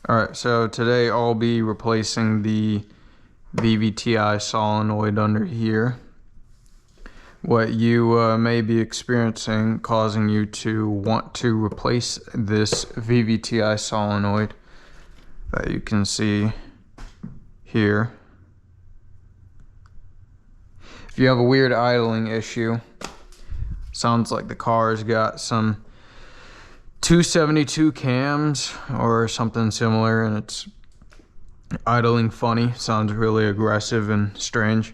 Alright, so today I'll be replacing the VVTi solenoid under here. What you may be experiencing causing you to want to replace this VVTi solenoid that you can see here. If you have a weird idling issue, sounds like the car's got some 272 cams or something similar, and it's idling funny, sounds really aggressive and strange.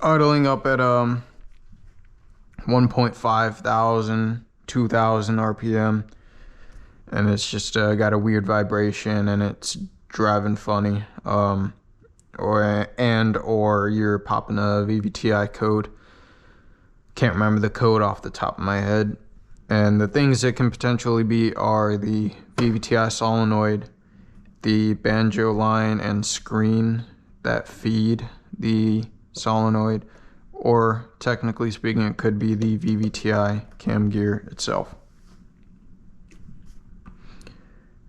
Idling up at 1.5 thousand, 2,000 RPM, and it's just got a weird vibration and it's driving funny, or you're popping a VVTi code. Can't remember the code off the top of my head. And the things that can potentially be are the VVTi solenoid, the banjo line and screen that feed the solenoid, or technically speaking it could be the VVTi cam gear itself.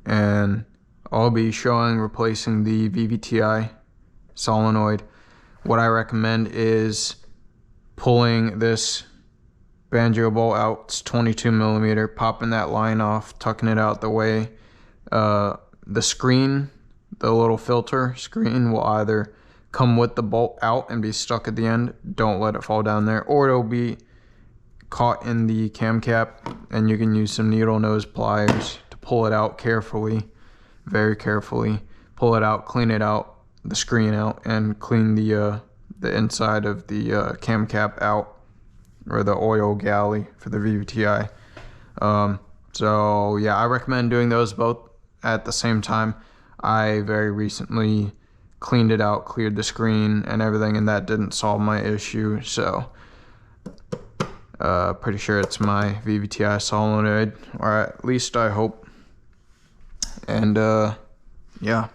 And I'll be showing replacing the VVTi solenoid. What I recommend is pulling this banjo bolt out. It's 22 millimeter, popping that line off, tucking it out the way. The screen, the little filter screen, will either come with the bolt out and be stuck at the end. Don't let it fall down there, or it'll be caught in the cam cap, and you can use some needle nose pliers to pull it out carefully, very carefully. Pull it out, clean it out, the screen out, and clean the inside of the cam cap out, or the oil galley for the VVTi. So yeah, I recommend doing those both at the same time. I very recently cleaned it out, cleared the screen and everything, and that didn't solve my issue. So pretty sure it's my VVTi solenoid, or at least I hope. And yeah,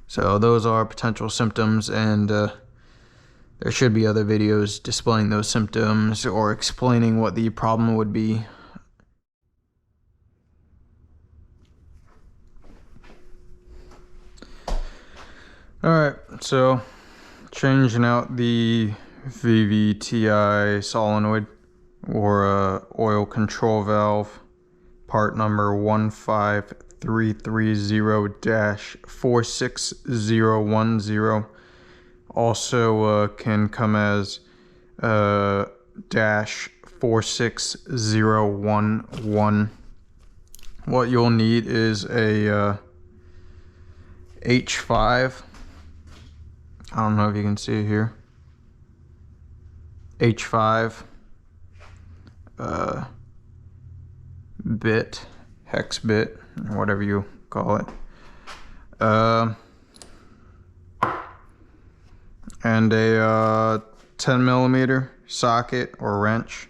so those are potential symptoms, and there should be other videos displaying those symptoms or explaining what the problem would be. Alright, so changing out the VVTi solenoid, or oil control valve, part number 15330-46010. Also can come as -46011. What you'll need is a H5. I don't know if you can see it here. H5 bit, hex bit, or whatever you call it. And a 10 millimeter socket or wrench.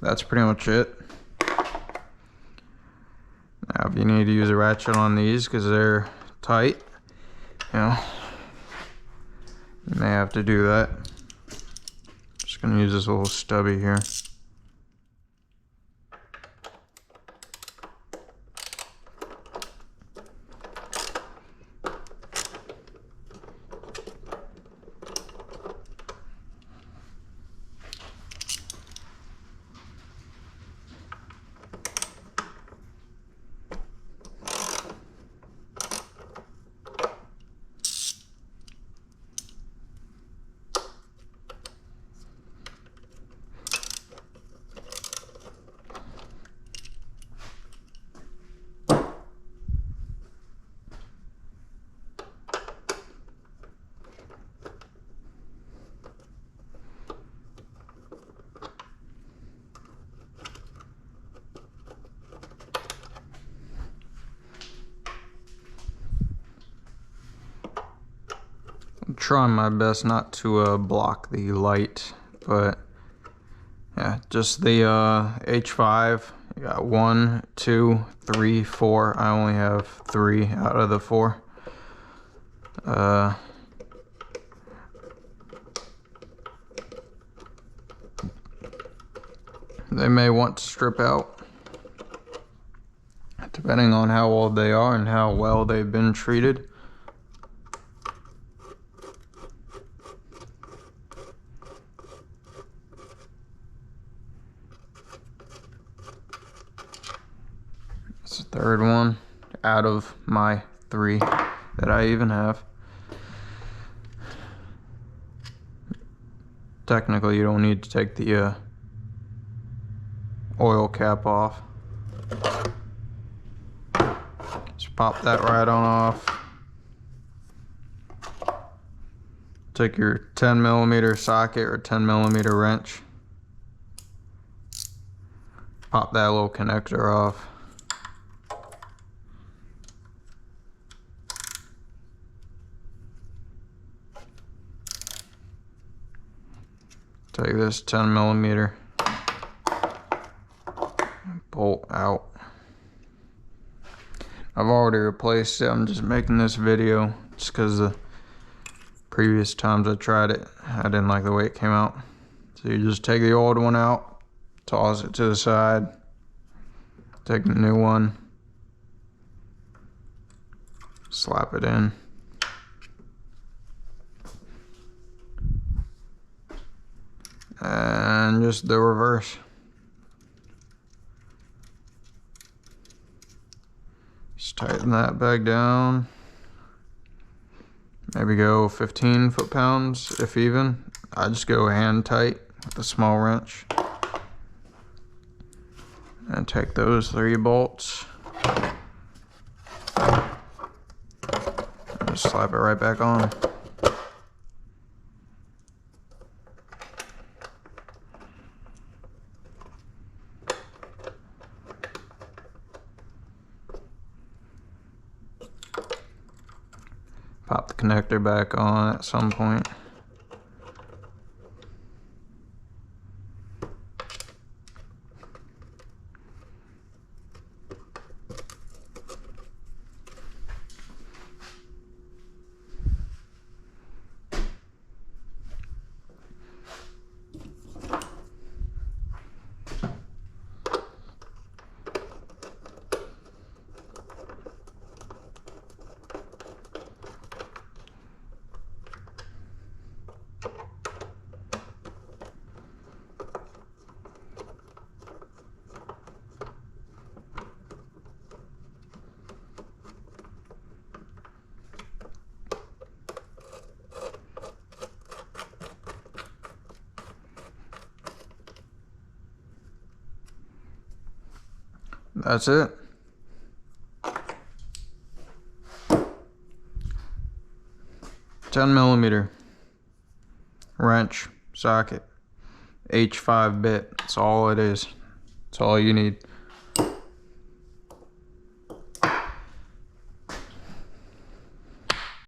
That's pretty much it. Now, if you need to use a ratchet on these because they're tight, you know, you may have to do that. Just gonna use this little stubby here. I'm trying my best not to block the light, but yeah, just the H5. You got 1, 2, 3, 4. I only have 3 out of the 4. they may want to strip out, depending on how old they are and how well they've been treated. It's the third one out of my 3 that I even have. Technically, you don't need to take the oil cap off. Just pop that right on off. Take your 10mm socket or 10mm wrench. Pop that little connector off. Take this 10mm bolt out. I've already replaced it. I'm just making this video just because the previous times I tried it, I didn't like the way it came out. So you just take the old one out, toss it to the side, take the new one, slap it in. And just the reverse. Just tighten that back down. Maybe go 15 foot-pounds, if even. I just go hand tight with a small wrench. And take those 3 bolts. And just slap it right back on. Pop the connector back on at some point. That's it. $10mm wrench, socket, H5 bit. That's all it is. That's all you need.